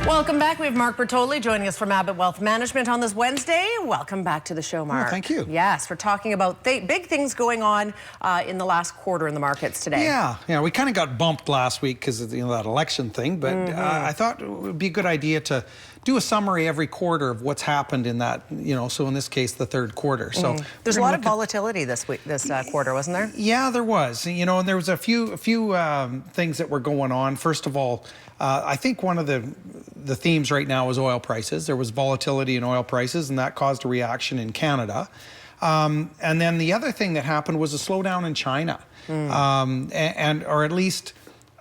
Welcome back. We have Mark Bertoli joining us from Abbott Wealth Management on this Wednesday. Welcome back to the show, Mark. Oh, thank you. Yes, we're talking about big things going on in the last quarter in the markets today. Yeah, we kind of got bumped last week because of that election thing, but I thought it would be a good idea to do a summary every quarter of what's happened in that, so in this case, the third quarter. So there's a lot of volatility this quarter, wasn't there? Yeah, there was. And there was a few things that were going on. First of all, I think one of the themes right now is oil prices. There was volatility in oil prices, and that caused a reaction in Canada. And then the other thing that happened was a slowdown in China, or at least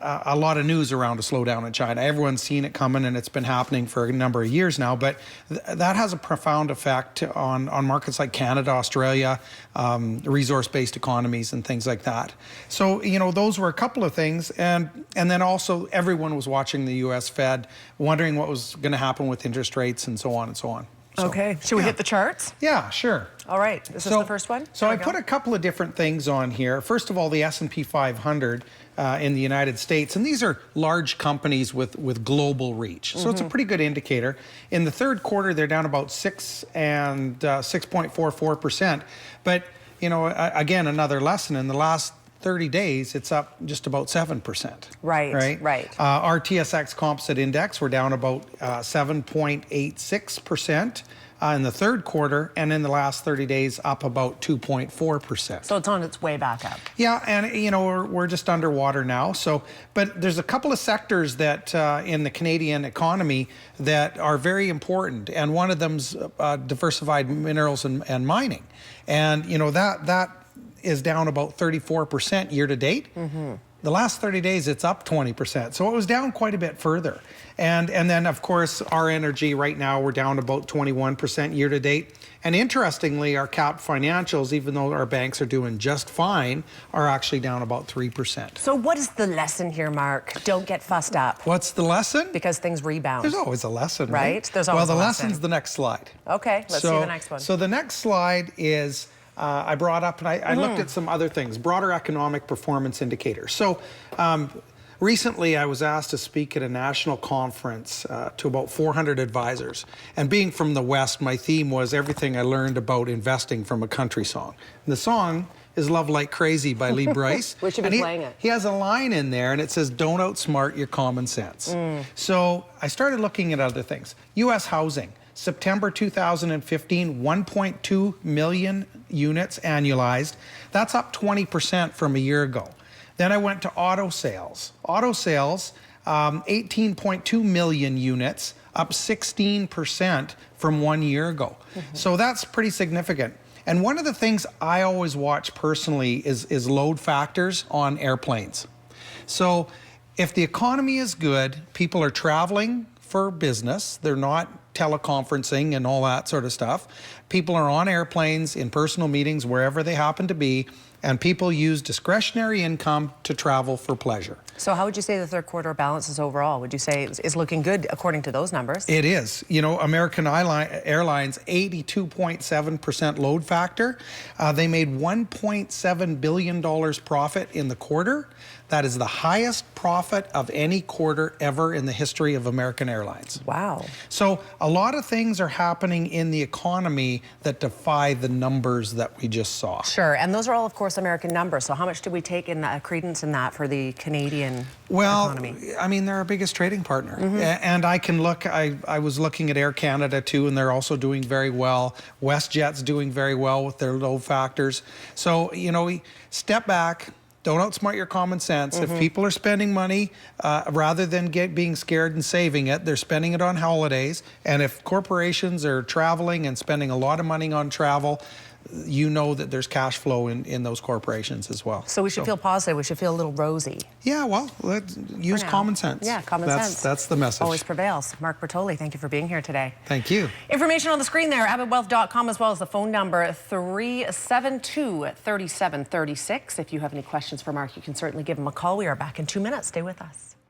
a lot of news around a slowdown in China. Everyone's seen it coming, and it's been happening for a number of years now, but that has a profound effect on markets like Canada, Australia, resource-based economies and things like that. So, those were a couple of things, and then also everyone was watching the U.S. Fed, wondering what was going to happen with interest rates and so on and so on. So, okay, should we hit the charts? Yeah, sure. All right, this is the first one? So I put a couple of different things on here. First of all, the S&P 500 in the United States, and these are large companies with global reach. So it's a pretty good indicator. In the third quarter, they're down about 6.44%. But, again, another lesson, in the last 30 days, it's up just about 7%. Right. Our TSX Composite Index, we're down about 7.86% in the third quarter, and in the last 30 days, up about 2.4%. So it's on its way back up. Yeah, and we're just underwater now. So, but there's a couple of sectors that in the Canadian economy that are very important, and one of them's diversified minerals and mining, and that is down about 34% year to date. The last 30 days, it's up 20%. So it was down quite a bit further. And then, of course, our energy right now, we're down about 21% year to date. And interestingly, our cap financials, even though our banks are doing just fine, are actually down about 3%. So what is the lesson here, Mark? Don't get fussed up. What's the lesson? Because things rebound. There's always a lesson, right? There's always a lesson. Well, the lesson. lesson's the next slide. Okay, let's see the next one. So the next slide is... I brought up, and I looked at some other things, broader economic performance indicators. So recently I was asked to speak at a national conference to about 400 advisors. And being from the West, my theme was everything I learned about investing from a country song. And the song is Love Like Crazy by Lee Bryce. We should be playing it. He has a line in there, and it says, don't outsmart your common sense. So I started looking at other things. U.S. housing. September 2015, 1.2 million units annualized. That's up 20% from a year ago. Then I went to auto sales. Auto sales, 18.2 million units, up 16% from 1 year ago. So that's pretty significant. And one of the things I always watch personally is load factors on airplanes. So if the economy is good, people are traveling for business, they're not teleconferencing and all that sort of stuff. People are on airplanes, in personal meetings, wherever they happen to be, and people use discretionary income to travel for pleasure. So how would you say the third quarter balances overall? Would you say is looking good according to those numbers? It is. American Airlines, 82.7% load factor. They made $1.7 billion profit in the quarter. That is the highest profit of any quarter ever in the history of American Airlines. Wow. So a lot of things are happening in the economy that defy the numbers that we just saw. Sure, and those are all, of course, American numbers. So how much do we take in credence in that for the Canadian economy? Well, I mean, they're our biggest trading partner. And I can look, I was looking at Air Canada too, and they're also doing very well. WestJet's doing very well with their load factors. So, step back. Don't outsmart your common sense. If people are spending money, rather than being scared and saving it, they're spending it on holidays. And if corporations are traveling and spending a lot of money on travel, that there's cash flow in those corporations as well. So we should feel positive. We should feel a little rosy. Yeah, well, let's use common sense. Yeah, common sense. That's the message. Always prevails. Mark Bertoli, thank you for being here today. Thank you. Information on the screen there, abbottwealth.com, as well as the phone number 372-3736. If you have any questions for Mark, you can certainly give him a call. We are back in 2 minutes. Stay with us.